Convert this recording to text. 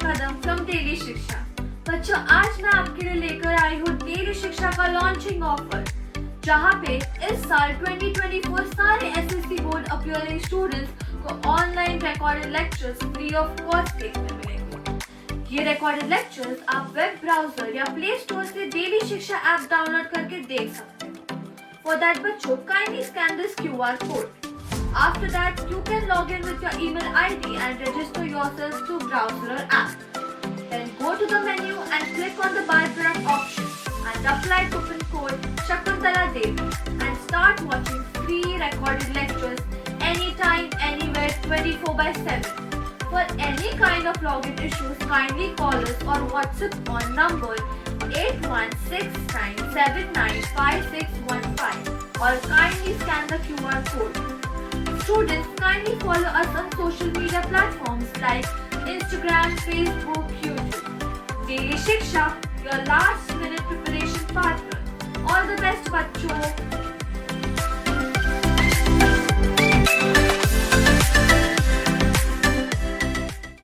Kadam from daily शिक्षा। बच्चों, आज मैं आपके लिए लेकर आई हूँ डेली शिक्षा का लॉन्चिंग ऑफर, जहाँ पे इस साल 2024 सारे एसएससी बोर्ड अपीयरिंग स्टूडेंट्स को online recorded lectures free of cost देखने मिलेंगे। ये रिकॉर्डेड लेक्चर्स आप वेब ब्राउजर या प्ले स्टोर से डेली शिक्षा ऐप डाउनलोड करके देख सकते हो। फॉर दैट बच्चों, kindly scan this QR code. After that, you can log in with your email ID and register yourself to browser or app. Then go to the menu and click on the buy product option and apply coupon code Shakuntala Devi and start watching free recorded lectures anytime, anywhere, 24/7. For any kind of login issues, kindly call us or WhatsApp on number 8169795615 or kindly scan the QR code. Students, kindly follow us on social media platforms like Instagram, Facebook, YouTube. Daily Shiksha, your last minute preparation partner.